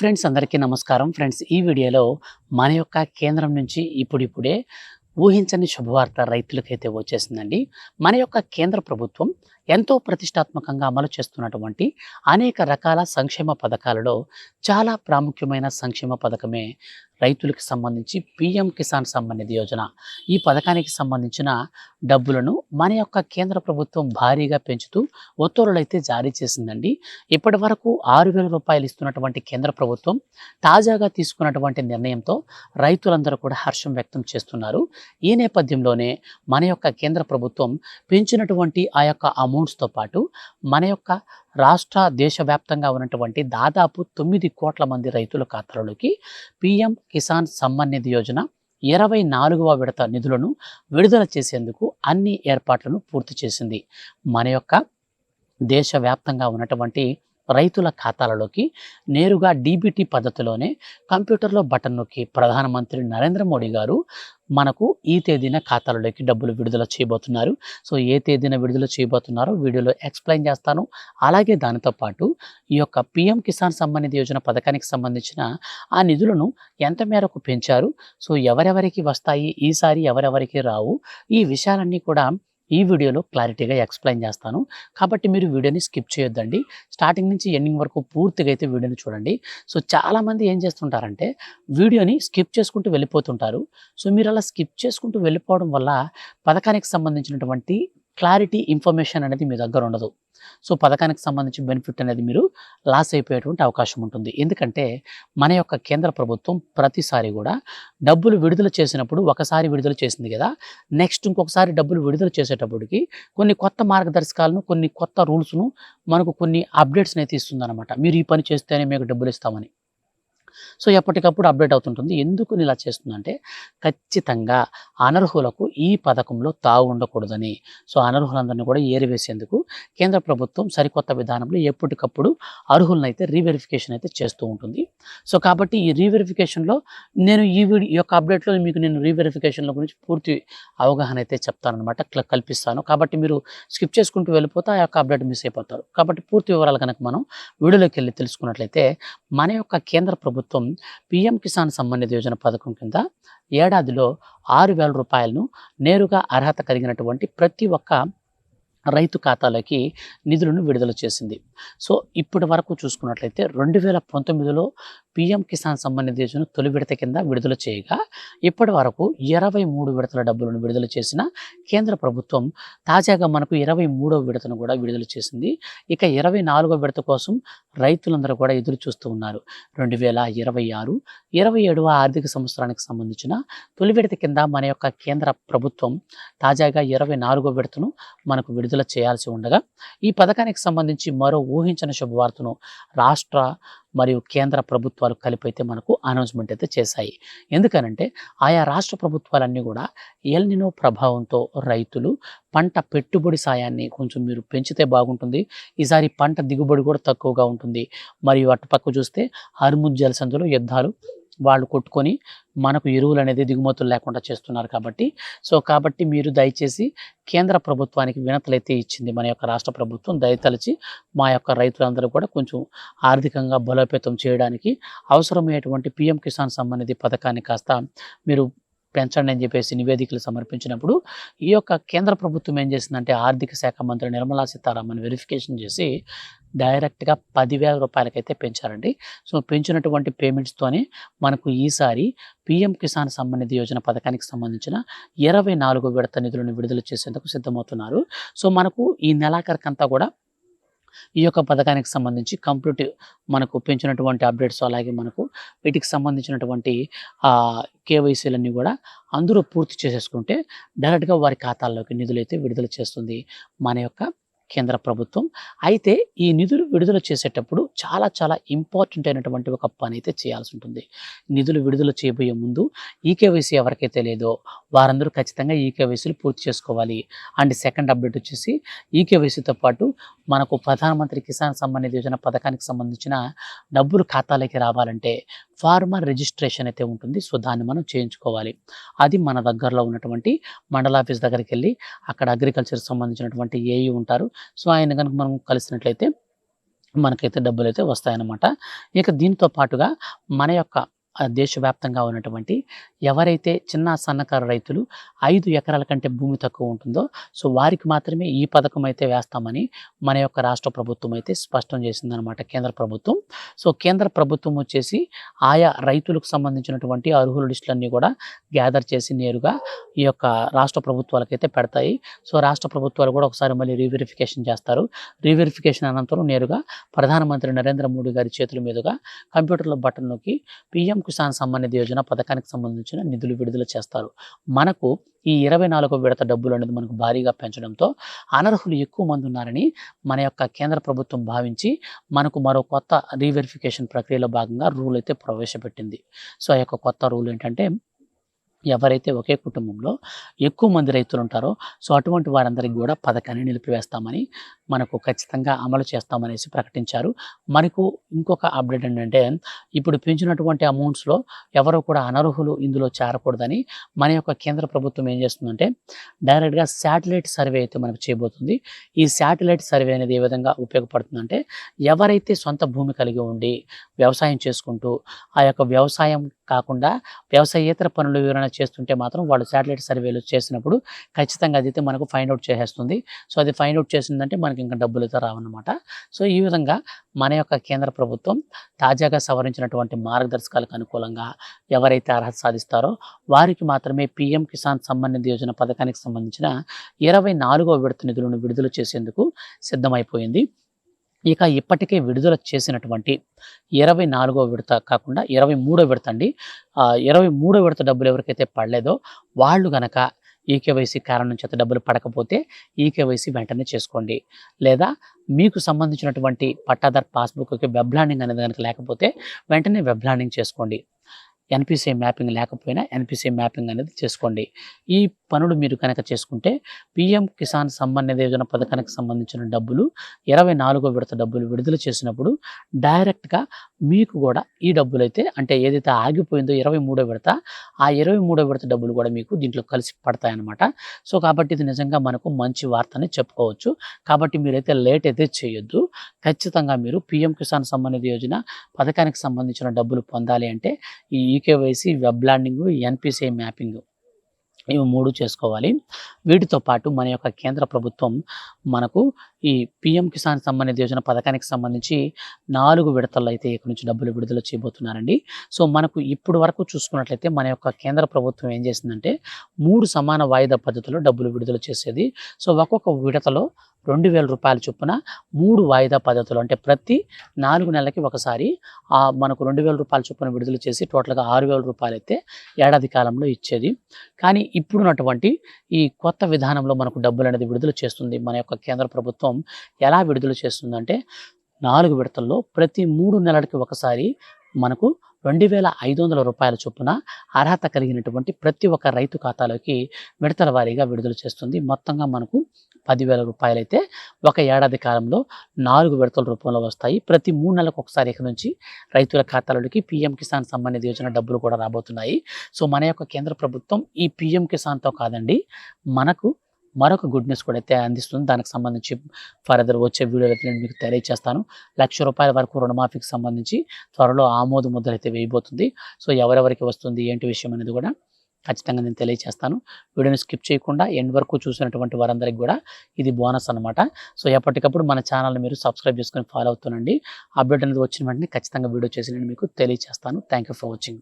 Friends అందరికీ నమస్కారం. Friends ఈ వీడియోలో మన యొక్క కేంద్రం నుంచి ఇప్పుడిప్పుడే ఊహించని శుభవార్త రైతులకైతే వచ్చేసిందండి. మన యొక్క కేంద్ర ప్రభుత్వం ఎంతో ప్రతిష్టాత్మకంగా అమలు చేస్తున్నటువంటి అనేక రకాల సంక్షేమ పథకాలలో చాలా ప్రాముఖ్యమైన సంక్షేమ పథకమే రైతులకు సంబంధించి పీఎం కిసాన్ సమ్మాన్ నిధి యోజన. ఈ పథకానికి సంబంధించిన డబ్బులను మన యొక్క కేంద్ర ప్రభుత్వం భారీగా పెంచుతూ ఉత్తర్వులైతే జారీ చేసిందండి. ఇప్పటి వరకు 6,000 రూపాయలు ఇస్తున్నటువంటి కేంద్ర ప్రభుత్వం తాజాగా తీసుకున్నటువంటి నిర్ణయంతో రైతులందరూ కూడా హర్షం వ్యక్తం చేస్తున్నారు. ఈ నేపథ్యంలోనే మన యొక్క కేంద్ర ప్రభుత్వం పెంచినటువంటి ఆ యొక్క అమౌంట్స్తో పాటు మన యొక్క రాష్ట్ర దేశవ్యాప్తంగా ఉన్నటువంటి దాదాపు 9 కోట్ల మంది రైతుల ఖాతాలలోకి పీఎం కిసాన్ సమ్మాన్ నిధి యోజన 24వ విడత నిధులను విడుదల చేసేందుకు అన్ని ఏర్పాట్లను పూర్తి చేసింది. మన యొక్క దేశవ్యాప్తంగా ఉన్నటువంటి రైతుల ఖాతాలలోకి నేరుగా డీబీటీ పద్ధతిలోనే కంప్యూటర్లో బటన్ నొక్కి ప్రధానమంత్రి నరేంద్ర మోడీ గారు మనకు ఈ తేదీన ఖాతాలలోకి డబ్బులు విడుదల చేయబోతున్నారు. సో ఏ తేదీన విడుదల చేయబోతున్నారో వీడియోలో ఎక్స్ప్లెయిన్ చేస్తాను. అలాగే దానితో పాటు ఈ యొక్క పీఎం కిసాన్ సమ్మాన్ నిధి యోజన పథకానికి సంబంధించిన ఆ నిధులను ఎంత మేరకు పెంచారు, సో ఎవరెవరికి వస్తాయి, ఈసారి ఎవరెవరికి రావు, ఈ విషయాలన్నీ కూడా ఈ వీడియోలో క్లారిటీగా ఎక్స్ప్లెయిన్ చేస్తాను. కాబట్టి మీరు వీడియోని స్కిప్ చేయొద్దండి. స్టార్టింగ్ నుంచి ఎండింగ్ వరకు పూర్తిగా అయితే వీడియోని చూడండి. సో చాలామంది ఏం చేస్తుంటారంటే వీడియోని స్కిప్ చేసుకుంటూ వెళ్ళిపోతుంటారు. సో మీరు అలా స్కిప్ చేసుకుంటూ వెళ్ళిపోవడం వల్ల పథకానికి సంబంధించినటువంటి క్లారిటీ ఇన్ఫర్మేషన్ అనేది మీ దగ్గర ఉండదు. సో పథకానికి సంబంధించి బెనిఫిట్ అనేది మీరు లాస్ అయిపోయేటువంటి అవకాశం ఉంటుంది. ఎందుకంటే మన యొక్క కేంద్ర ప్రభుత్వం ప్రతిసారి కూడా డబ్బులు విడుదల చేసినప్పుడు ఒకసారి విడుదల చేసింది కదా, నెక్స్ట్ ఇంకొకసారి డబ్బులు విడుదల చేసేటప్పటికి కొన్ని కొత్త మార్గదర్శకాలను, కొన్ని కొత్త రూల్స్ను, మనకు కొన్ని అప్డేట్స్ని అయితే ఇస్తుందన్నమాట. మీరు ఈ పని చేస్తేనే మీకు డబ్బులు ఇస్తామని. సో ఎప్పటికప్పుడు అప్డేట్ అవుతుంటుంది. ఎందుకు ఇలా చేస్తుందంటే ఖచ్చితంగా అనర్హులకు ఈ పథకంలో తావు ఉండకూడదని. సో అనర్హులందరినీ కూడా ఏరివేసేందుకు కేంద్ర ప్రభుత్వం సరికొత్త విధానంలో ఎప్పటికప్పుడు అర్హులను అయితే రీవెరిఫికేషన్ అయితే చేస్తూ ఉంటుంది. సో కాబట్టి ఈ రీవెరిఫికేషన్లో నేను ఈ యొక్క అప్డేట్లో మీకు నేను రీవెరిఫికేషన్ల గురించి పూర్తి అవగాహన అయితే చెప్తానమాట, కల్పిస్తాను. కాబట్టి మీరు స్కిప్ చేసుకుంటూ వెళ్ళిపోతే ఆ యొక్క అప్డేట్ మిస్ అయిపోతారు. కాబట్టి పూర్తి వివరాలు కనుక మనం వీడియోలోకి వెళ్ళి తెలుసుకున్నట్లయితే మన యొక్క కేంద్ర ప్రభుత్వం పీఎం కిసాన్ సమ్మాన్ నిధి యోజన పథకం కింద ఏడాదిలో 6,000 రూపాయలను నేరుగా అర్హత కలిగినటువంటి ప్రతి ఒక్క రైతు ఖాతాలోకి నిధులను విడుదల చేసింది. సో ఇప్పటి వరకు చూసుకున్నట్లయితే 2019లో పీఎం కిసాన్ సమ్మాన్ నిధి యోజన తొలి విడత కింద విడుదల చేయగా ఇప్పటి వరకు 23 విడతల డబ్బులను విడుదల చేసిన కేంద్ర ప్రభుత్వం తాజాగా మనకు 23వ విడతను కూడా విడుదల చేసింది. ఇక 24వ విడత కోసం రైతులందరూ కూడా ఎదురు చూస్తూ ఉన్నారు. 2026, 27వ ఆర్థిక సంవత్సరానికి సంబంధించిన తొలి విడత కింద మన యొక్క కేంద్ర ప్రభుత్వం తాజాగా 24వ విడతను మనకు విడుదల చేయాల్సి ఉండగా ఈ పథకానికి సంబంధించి మరో ఊహించని శుభవార్తను రాష్ట్ర మరియు కేంద్ర ప్రభుత్వాలు కలిపి అయితే మనకు అనౌన్స్మెంట్ అయితే చేశాయి. ఎందుకనంటే ఆయా రాష్ట్ర ప్రభుత్వాలన్నీ కూడా ఎల్ నినో ప్రభావంతో రైతులు పంట పెట్టుబడి సాయాన్ని కొంచెం మీరు పెంచితే బాగుంటుంది, ఈసారి పంట దిగుబడి కూడా తక్కువగా ఉంటుంది, మరియు అటుపక్క చూస్తే హర్ముజ్ జలసంధిలో యుద్ధాలు వాళ్ళు కొట్టుకొని మనకు ఎరువులు అనేది దిగుమతులు లేకుండా చేస్తున్నారు. కాబట్టి మీరు దయచేసి కేంద్ర ప్రభుత్వానికి వినతులైతే ఇచ్చింది మన యొక్క రాష్ట్ర ప్రభుత్వం. దయతలచి మా యొక్క రైతులందరూ కూడా కొంచెం ఆర్థికంగా బలోపేతం చేయడానికి అవసరమైనటువంటి పీఎం కిసాన్ సమ్మాన్ నిధి పథకాన్ని కాస్త మీరు పెంచండి అని చెప్పేసి నివేదికలు సమర్పించినప్పుడు ఈ యొక్క కేంద్ర ప్రభుత్వం ఏం చేసిందంటే ఆర్థిక శాఖ మంత్రి నిర్మలా సీతారామన్ వెరిఫికేషన్ చేసి డైరెక్ట్గా 10,000 రూపాయలకైతే పెంచారండి. సో పెంచినటువంటి పేమెంట్స్తోనే మనకు ఈసారి పీఎం కిసాన్ సమ్మాన్ నిధి యోజన పథకానికి సంబంధించిన 24వ విడత నిధులను విడుదల చేసేందుకు సిద్ధమవుతున్నారు. సో మనకు ఈ నెలాఖరికంతా కూడా ఈ యొక్క పథకానికి సంబంధించి కంప్లీట్ మనకు పెంచినటువంటి అప్డేట్స్, అలాగే మనకు వీటికి సంబంధించినటువంటి కేవైసీలన్నీ కూడా అందరూ పూర్తి చేసేసుకుంటే డైరెక్ట్గా వారి ఖాతాల్లోకి నిధులైతే విడుదల చేస్తుంది మన యొక్క కేంద్ర ప్రభుత్వం. అయితే ఈ నిధులు విడుదల చేసేటప్పుడు చాలా చాలా ఇంపార్టెంట్ అయినటువంటి ఒక పని అయితే చేయాల్సి ఉంటుంది. నిధులు విడుదల చేయబోయే ముందు ఈకేవైసీ ఎవరికైతే లేదో వారందరూ ఖచ్చితంగా ఈకేవైసీలు పూర్తి చేసుకోవాలి. అండ్ సెకండ్ అప్డేట్ వచ్చేసి ఈకేవైసీతో పాటు మనకు ప్రధానమంత్రి కిసాన్ సమ్మాన్ నిధి యోజన పథకానికి సంబంధించిన డబ్బులు ఖాతాలోకి రావాలంటే ఫార్మర్ రిజిస్ట్రేషన్ అయితే ఉంటుంది. సో దాన్ని మనం చేయించుకోవాలి. అది మన దగ్గరలో ఉన్నటువంటి మండల ఆఫీస్ దగ్గరికి వెళ్ళి అక్కడ అగ్రికల్చర్ సంబంధించినటువంటి ఏఈ ఉంటారు. సో ఆయన కనుక మనం కలిసినట్లయితే మనకైతే డబ్బులైతే వస్తాయన్నమాట. ఇక దీంతో పాటుగా మన యొక్క దేశవ్యాప్తంగా ఉన్నటువంటి ఎవరైతే చిన్న, సన్నకారు రైతులు 5 ఎకరాల కంటే భూమి తక్కువ ఉంటుందో, సో వారికి మాత్రమే ఈ పథకం అయితే వేస్తామని మన యొక్క రాష్ట్ర ప్రభుత్వం అయితే స్పష్టం చేసిందనమాట, కేంద్ర ప్రభుత్వం. సో కేంద్ర ప్రభుత్వం వచ్చేసి ఆయా రైతులకు సంబంధించినటువంటి అర్హుల లిస్టులన్నీ కూడా గ్యాదర్ చేసి నేరుగా ఈ యొక్క రాష్ట్ర ప్రభుత్వాలకైతే పెడతాయి. సో రాష్ట్ర ప్రభుత్వాలు కూడా ఒకసారి మళ్ళీ రీవెరిఫికేషన్ చేస్తారు. రీవెరిఫికేషన్ అనంతరం నేరుగా ప్రధానమంత్రి నరేంద్ర మోడీ గారి చేతుల మీదుగా కంప్యూటర్లో బటన్ నొక్కి పీఎం కిసాన్ సమ్మాన్ నిధి యోజన పథకానికి సంబంధించిన నిధులు విడుదల చేస్తారు. మనకు ఈ 24వ విడత డబ్బులు అనేది మనకు భారీగా పెంచడంతో అనర్హులు ఎక్కువ మంది ఉన్నారని మన యొక్క కేంద్ర ప్రభుత్వం భావించి మనకు మరో కొత్త రీవెరిఫికేషన్ ప్రక్రియలో భాగంగా రూల్ అయితే ప్రవేశపెట్టింది. సో ఆ యొక్క కొత్త రూల్ ఏంటంటే, ఎవరైతే ఒకే కుటుంబంలో ఎక్కువ మంది రైతులు ఉంటారో, సో అటువంటి వారందరికీ కూడా పథకాన్ని నిలిపివేస్తామని, మనకు ఖచ్చితంగా అమలు చేస్తామనేసి ప్రకటించారు. మనకు ఇంకొక అప్డేట్ ఏంటంటే, ఇప్పుడు పెంచినటువంటి అమౌంట్స్లో ఎవరో కూడా అనర్హులు ఇందులో చేరకూడదని మన యొక్క కేంద్ర ప్రభుత్వం ఏం చేస్తుందంటే, డైరెక్ట్గా శాటిలైట్ సర్వే అయితే మనకు చేయబోతుంది. ఈ శాటిలైట్ సర్వే అనేది ఏ విధంగా ఉపయోగపడుతుందంటే, ఎవరైతే సొంత భూమి కలిగి ఉండి వ్యవసాయం చేసుకుంటూ ఆ యొక్క వ్యవసాయం కాకుండా వ్యవసాయేతర పనులు ఎవరైనా చేస్తుంటే మాత్రం వాళ్ళు శాటిలైట్ సర్వేలు చేసినప్పుడు ఖచ్చితంగా అదైతే మనకు ఫైండ్ అవుట్ చేసేస్తుంది. సో అది ఫైండ్ అవుట్ చేసిందంటే మనకి ఇంకా డబ్బులు అయితే రావన్నమాట. సో ఈ విధంగా మన యొక్క కేంద్ర ప్రభుత్వం తాజాగా సవరించినటువంటి మార్గదర్శకాలకు అనుకూలంగా ఎవరైతే అర్హత సాధిస్తారో వారికి మాత్రమే పీఎం కిసాన్ సమ్మాన్ నిధి యోజన పథకానికి సంబంధించిన 24వ విడత నిధులను విడుదల చేసేందుకు సిద్ధమైపోయింది. ఇక ఇప్పటికే విడుదల చేసినటువంటి 24వ విడత కాకుండా 23వ విడత అండి. 23వ విడత డబ్బులు ఎవరికైతే పడలేదో వాళ్ళు గనక ఈకేవైసీ కారణం చేత డబ్బులు పడకపోతే ఈకేవైసీ వెంటనే చేసుకోండి. లేదా మీకు సంబంధించినటువంటి పట్టాదార్ పాస్బుక్కి వెబ్ ల్యాండింగ్ అనేది కనుక లేకపోతే వెంటనే వెబ్ ల్యాండింగ్ చేసుకోండి. ఎన్పిసిఐ మ్యాపింగ్ లేకపోయినా ఎన్పిసిఐ మ్యాపింగ్ అనేది చేసుకోండి. ఈ పనులు మీరు కనుక చేసుకుంటే పీఎం కిసాన్ సమ్మాన్ నిధి యోజన పథకానికి సంబంధించిన డబ్బులు 24వ విడత డబ్బులు విడుదల చేసినప్పుడు డైరెక్ట్గా మీకు కూడా ఈ డబ్బులు అయితే, అంటే ఏదైతే ఆగిపోయిందో 23వ విడత, ఆ 23వ విడత డబ్బులు కూడా మీకు దీంట్లో కలిసి పడతాయన్నమాట. సో కాబట్టి ఇది నిజంగా మనకు మంచి వార్త అని చెప్పుకోవచ్చు. కాబట్టి మీరైతే లేట్ అయితే చేయొద్దు. ఖచ్చితంగా మీరు పీఎం కిసాన్ సమ్మాన్ నిధి యోజన పథకానికి సంబంధించిన డబ్బులు పొందాలి అంటే ఈ eKYC, web landing, NPCI mapping ఇవి 3 చేసుకోవాలి. వీటితో పాటు మన యొక్క కేంద్ర ప్రభుత్వం మనకు ఈ పీఎం కిసాన్ సమ్మాన్ నిధి యోజన పథకానికి సంబంధించి 4 విడతల్లో అయితే ఇక్కడి నుంచి డబ్బులు విడుదల చేయబోతున్నారండి. సో మనకు ఇప్పుడు వరకు చూసుకున్నట్లయితే మన యొక్క కేంద్ర ప్రభుత్వం ఏం చేసిందంటే 3 సమాన వాయిదా పద్ధతిలో డబ్బులు విడుదల చేసేది. సో ఒక్కొక్క విడతలో 2000 రూపాయల చొప్పున 3 వాయిదా పద్ధతులు, అంటే ప్రతి 4 నెలలకి ఒకసారి మనకు 2000 రూపాయల చొప్పున విడుదల చేసి టోటల్గా 6000 రూపాయలు అయితే ఏడాది కాలంలో ఇచ్చేది. కానీ ఇప్పుడున్నటువంటి ఈ కొత్త విధానంలో మనకు డబ్బులు అనేది విడుదల చేస్తుంది మన యొక్క కేంద్ర ప్రభుత్వం. ఎలా విడుదల చేస్తుందంటే 4 విడతల్లో ప్రతి 3 నెలలకి ఒకసారి మనకు 2500 రూపాయల చొప్పున అర్హత కలిగినటువంటి ప్రతి ఒక్క రైతు ఖాతాలోకి విడతల వారీగా విడుదల చేస్తుంది. మొత్తంగా మనకు 10,000 రూపాయలైతే ఒక ఏడాది కాలంలో 4 విడతల రూపంలో వస్తాయి. ప్రతి 3 నెలలకు ఒకసారి ఇక నుంచి రైతుల ఖాతాలోకి పీఎం కిసాన్ సమ్మాన్ నిధి యోజన డబ్బులు కూడా రాబోతున్నాయి. సో మన యొక్క కేంద్ర ప్రభుత్వం ఈ పీఎం కిసాన్తో కాదండి, మనకు మరొక గుడ్ న్యూస్ కూడా అయితే అందిస్తుంది. దానికి సంబంధించి ఫర్దర్ వచ్చే వీడియోలో అయితే నేను మీకు తెలియజేస్తాను. ₹1,00,000 వరకు రుణమాఫీకి సంబంధించి త్వరలో ఆమోద ముద్ర అయితే వేయబోతుంది. సో ఎవరెవరికి వస్తుంది ఏంటి విషయం అనేది కూడా ఖచ్చితంగా నేను తెలియజేస్తాను. వీడియోని స్కిప్ చేయకుండా ఎండ్ వరకు చూసినటువంటి వారందరికీ కూడా ఇది బోనస్ అనమాట. సో ఎప్పటికప్పుడు మన ఛానల్ని మీరు సబ్స్క్రైబ్ చేసుకొని ఫాలో అవుతుండండి. అప్డేట్ అనేది వచ్చిన వెంటనే ఖచ్చితంగా వీడియో చేసి నేను మీకు తెలియజేస్తాను. Thank you for watching.